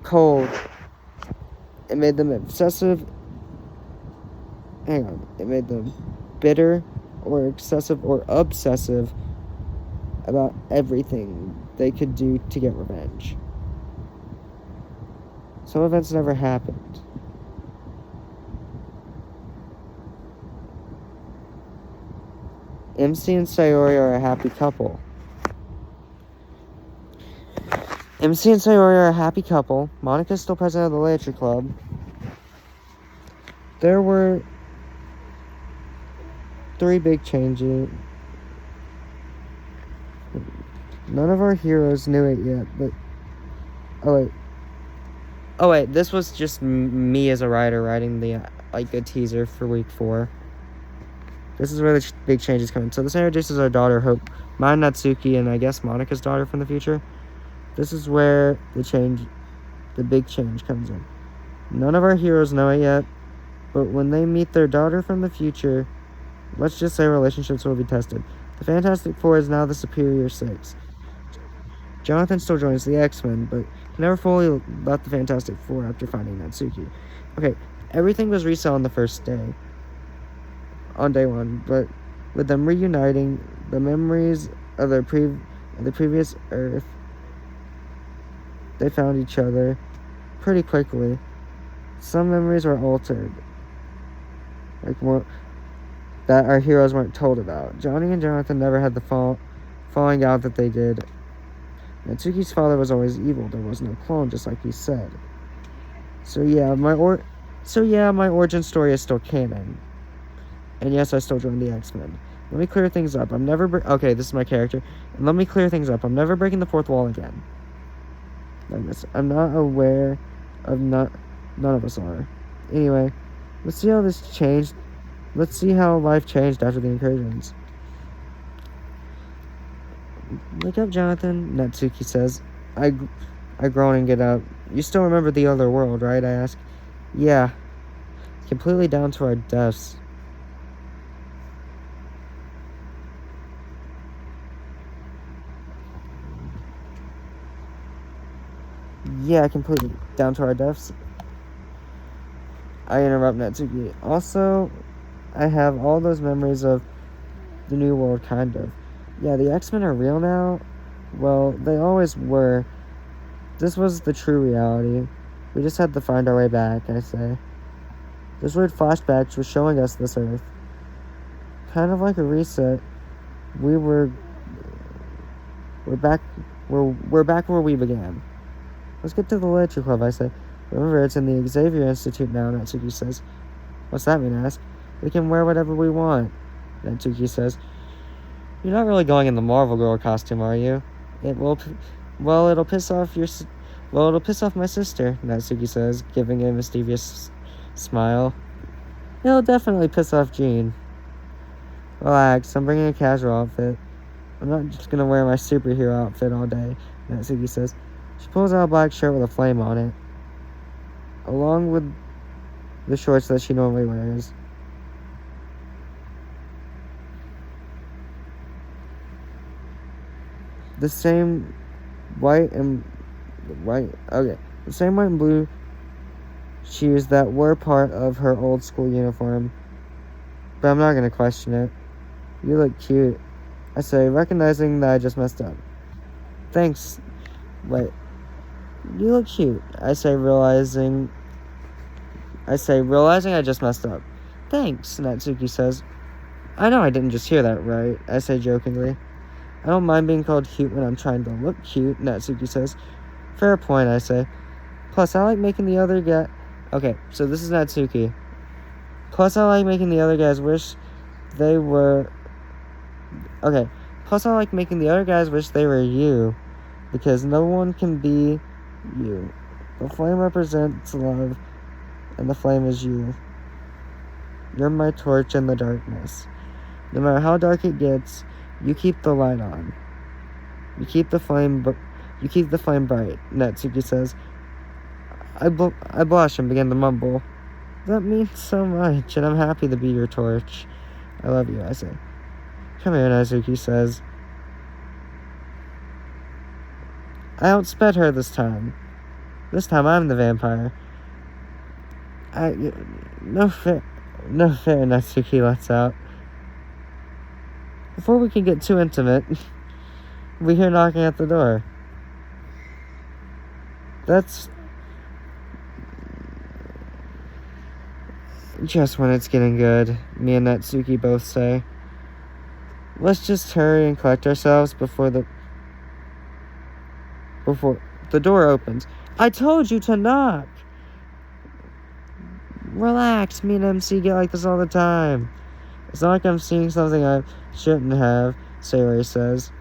cold. It made them obsessive. It made them bitter or excessive or obsessive about everything they could do to get revenge. Some events never happened. MC and Sayori are a happy couple. MC and Sayori are a happy couple. Monica's still president of the Literature Club. There were 3 big changes. None of our heroes knew it yet, but... Oh, wait. This was just me as a writer writing the, a teaser for week 4. This is where the big changes come in. So this introduces our daughter, Hope. Mine, Natsuki, and I guess Monica's daughter from the future. This is where the big change comes in. None of our heroes know it yet, but when they meet their daughter from the future, let's just say relationships will be tested. The Fantastic Four is now the Superior Six. Jonathan still joins the X-Men, but he never fully left the Fantastic Four after finding Natsuki. Okay, everything was reset on the first day. On day 1, but with them reuniting, the memories of the previous Earth, they found each other pretty quickly. Some memories were altered, like more that our heroes weren't told about. Johnny and Jonathan never had the falling out that they did. Natsuki's father was always evil. There was no clone, just like he said. So yeah, my origin story is still canon. And yes, I still joined the X-Men. Let me clear things up. Okay, this is my character. And let me clear things up. I'm never breaking the fourth wall again. Like this. I'm not aware of none of us are. Anyway, let's see how this changed. Let's see how life changed after the incursions. Wake up, Jonathan, Natsuki says. I groan and get up. You still remember the other world, right? I ask. Yeah. Completely down to our deaths. Yeah, completely down to our deaths. I interrupt Natsuki. Also, I have all those memories of the new world, kind of. Yeah, the X-Men are real now. Well, they always were. This was the true reality. We just had to find our way back, I say. Those weird flashbacks were showing us this Earth. Kind of like a reset. We're back where we began. Let's get to the Literature Club, I say. Remember, it's in the Xavier Institute now, Natsuki says. What's that mean, I ask. We can wear whatever we want, Natsuki says. You're not really going in the Marvel Girl costume, are you? It'll piss off my sister, Natsuki says, giving a mischievous smile. It'll definitely piss off Jean. Relax, I'm bringing a casual outfit. I'm not just gonna wear my superhero outfit all day, Natsuki says. She pulls out a black shirt with a flame on it, along with the shorts that she normally wears. The same white and blue shoes that were part of her old school uniform. But I'm not gonna question it. You look cute, I say, recognizing that I just messed up. Thanks. Wait. You look cute, I say, realizing I just messed up. Thanks, Natsuki says. I know I didn't just hear that right, I say jokingly. I don't mind being called cute when I'm trying to look cute, Natsuki says. Fair point, I say. Plus, I like making the other guy... Okay, so this is Natsuki. Plus, I like making the other guys wish they were... Okay. Plus, I like making the other guys wish they were you. Because no one can be you. The flame represents love, and the flame is you. You're my torch in the darkness. No matter how dark it gets, you keep the light on. You keep the flame bright, Natsuki says. I blush and begin to mumble. That means so much, and I'm happy to be your torch. I love you, I say. Come here, Natsuki says. I outsped her this time. This time I'm the vampire. No fair, Natsuki lets out. Before we can get too intimate, we hear knocking at the door. That's just when it's getting good, me and Natsuki both say. Let's just hurry and collect ourselves before the door opens. I told you to knock! Relax, me and MC get like this all the time. It's not like I'm seeing something I shouldn't have, Sayori says.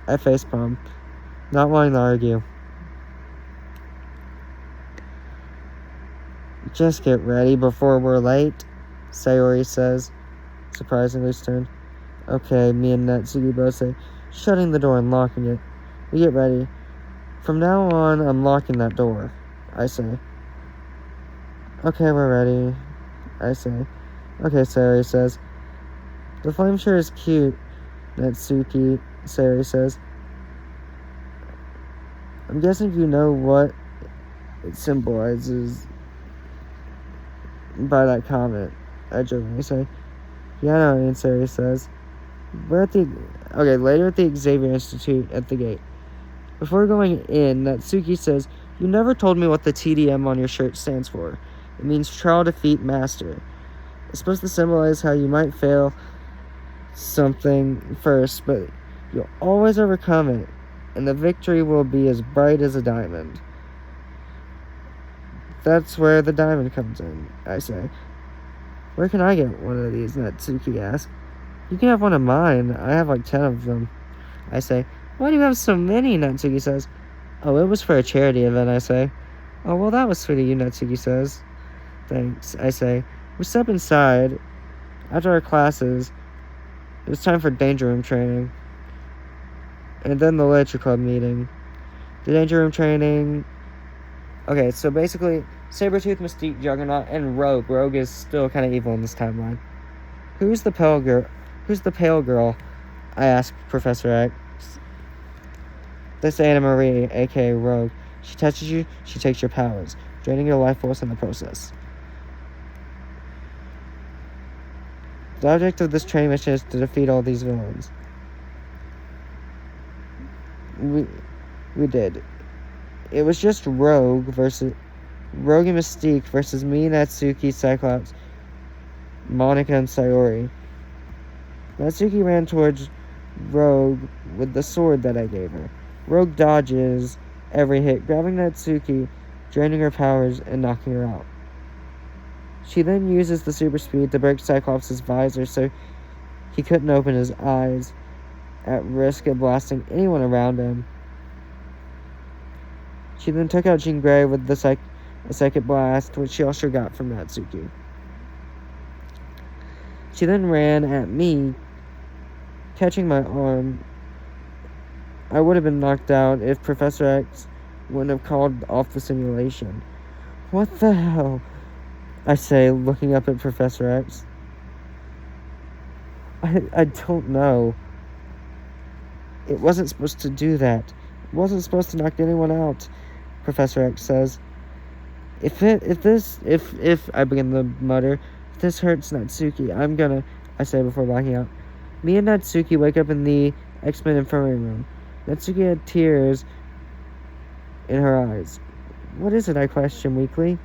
I facepalm, not wanting to argue. Just get ready before we're late, Sayori says, surprisingly stern. Okay, me and Natsuki both say, shutting the door and locking it. We get ready. From now on, I'm locking that door, I say. Okay, we're ready, I say. Okay, Sayori says. The flame sure is cute, Natsuki, Sayori says. I'm guessing you know what it symbolizes by that comment, I jokingly say. Yeah, I know what I mean, Sayori says. Later at the Xavier Institute at the gate. Before going in, Natsuki says, you never told me what the TDM on your shirt stands for. It means trial, defeat, master. It's supposed to symbolize how you might fail something first, but you'll always overcome it, and the victory will be as bright as a diamond. That's where the diamond comes in, I say. Where can I get one of these? Natsuki asks. You can have one of mine. I have like 10 of them, I say. Why do you have so many? Natsuki says. Oh, it was for a charity event, I say. Oh, well, that was sweet of you, Natsuki says. Thanks, I say. We step inside. After our classes, it was time for danger room training. And then the literature club meeting. The danger room training... Okay, so basically, Sabretooth, Mystique, Juggernaut, and Rogue. Rogue is still kind of evil in this timeline. Who's the pale girl? I ask Professor X. This Anna Marie, aka Rogue. She touches you, she takes your powers, draining your life force in the process. The object of this training mission is to defeat all these villains. We did. It was just Rogue and Mystique versus me, Natsuki, Cyclops, Monica, and Sayori. Natsuki ran towards Rogue with the sword that I gave her. Rogue dodges every hit, grabbing Natsuki, draining her powers, and knocking her out. She then uses the super speed to break Cyclops' visor so he couldn't open his eyes, at risk of blasting anyone around him. She then took out Jean Grey with a second blast, which she also got from Natsuki. She then ran at me, catching my arm. I would have been knocked out if Professor X wouldn't have called off the simulation. What the hell? I say, looking up at Professor X. I don't know. It wasn't supposed to do that. It wasn't supposed to knock anyone out, Professor X says. If I begin to mutter, if this hurts Natsuki, I'm gonna, I say before backing out. Me and Natsuki wake up in the X-Men infirmary room. Natsuki had tears in her eyes. What is it? I questioned weakly.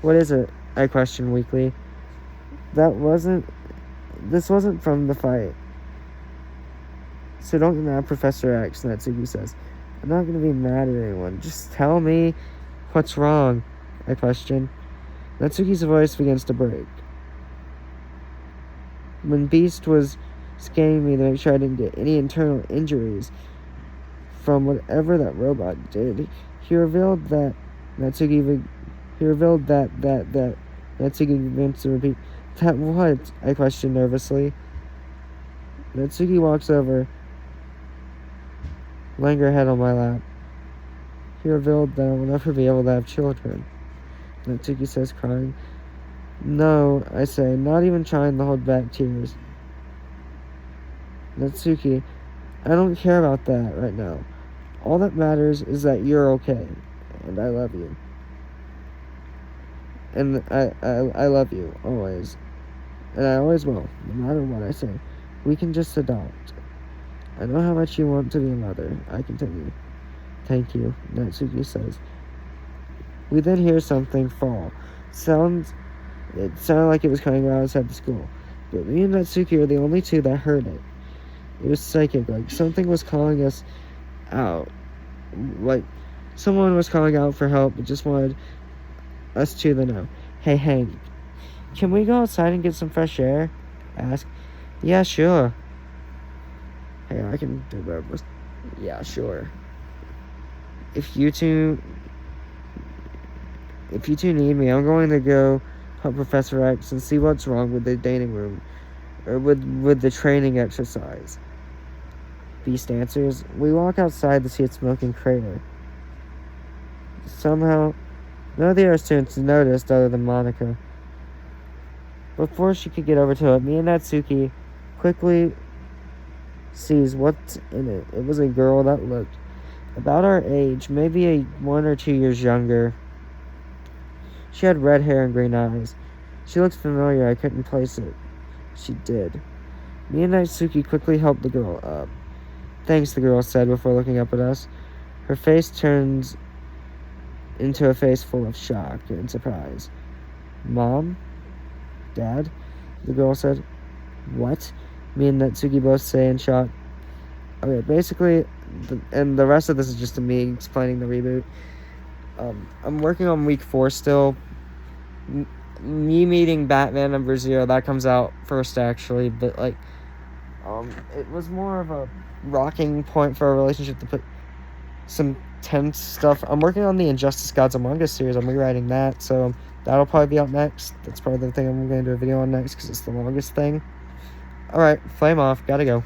What is it? I questioned weakly. This wasn't from the fight. So don't get mad, Professor X, Natsuki says. I'm not gonna be mad at anyone. Just tell me what's wrong, I questioned. Natsuki's voice begins to break. When Beast was scanning me to make sure I didn't get any internal injuries from whatever that robot did, he revealed that Natsuki begins to repeat. That what? I questioned nervously. Natsuki walks over, laying her head on my lap. He revealed that I will never be able to have children. Natsuki says, crying. No, I say, not even trying to hold back tears. Natsuki, I don't care about that right now. All that matters is that you're okay, and I love you. And I love you, always. And I always will, no matter what I say. We can just adopt. I know how much you want to be a mother, I continue. Thank you, Natsuki says. We then hear something fall. It sounded like it was coming around outside the school. But me and Natsuki are the only two that heard it. It was psychic, like something was calling us out. Like someone was calling out for help, but just wanted us two to know. Hey, Hank, can we go outside and get some fresh air? I asked. Yeah, sure. Hey, I can do that. Yeah, sure. If you two need me, I'm going to go help Professor X and see what's wrong with the dating room, or with the training exercise. Beast answers. We walk outside to see its smoking crater. Somehow, none of the other students noticed other than Monica. Before she could get over to it, me and Natsuki quickly sees what's in it. It was a girl that looked about our age, maybe 1 or 2 years younger. She had red hair and green eyes. She looked familiar. I couldn't place it. She did. Me and Natsuki quickly helped the girl up. Thanks, the girl said before looking up at us. Her face turns into a face full of shock and surprise. Mom? Dad? The girl said. What? Me and Natsuki both say in shock. Okay, basically, and the rest of this is just me explaining the reboot. I'm working on week 4 still. Me meeting Batman #0, that comes out first actually, but like, it was more of a rocking point for a relationship to put some tense stuff. I'm working on the Injustice Gods Among Us series. I'm rewriting that, so that'll probably be out next. That's probably the thing I'm going to do a video on next because it's the longest thing. Alright, flame off. Gotta go.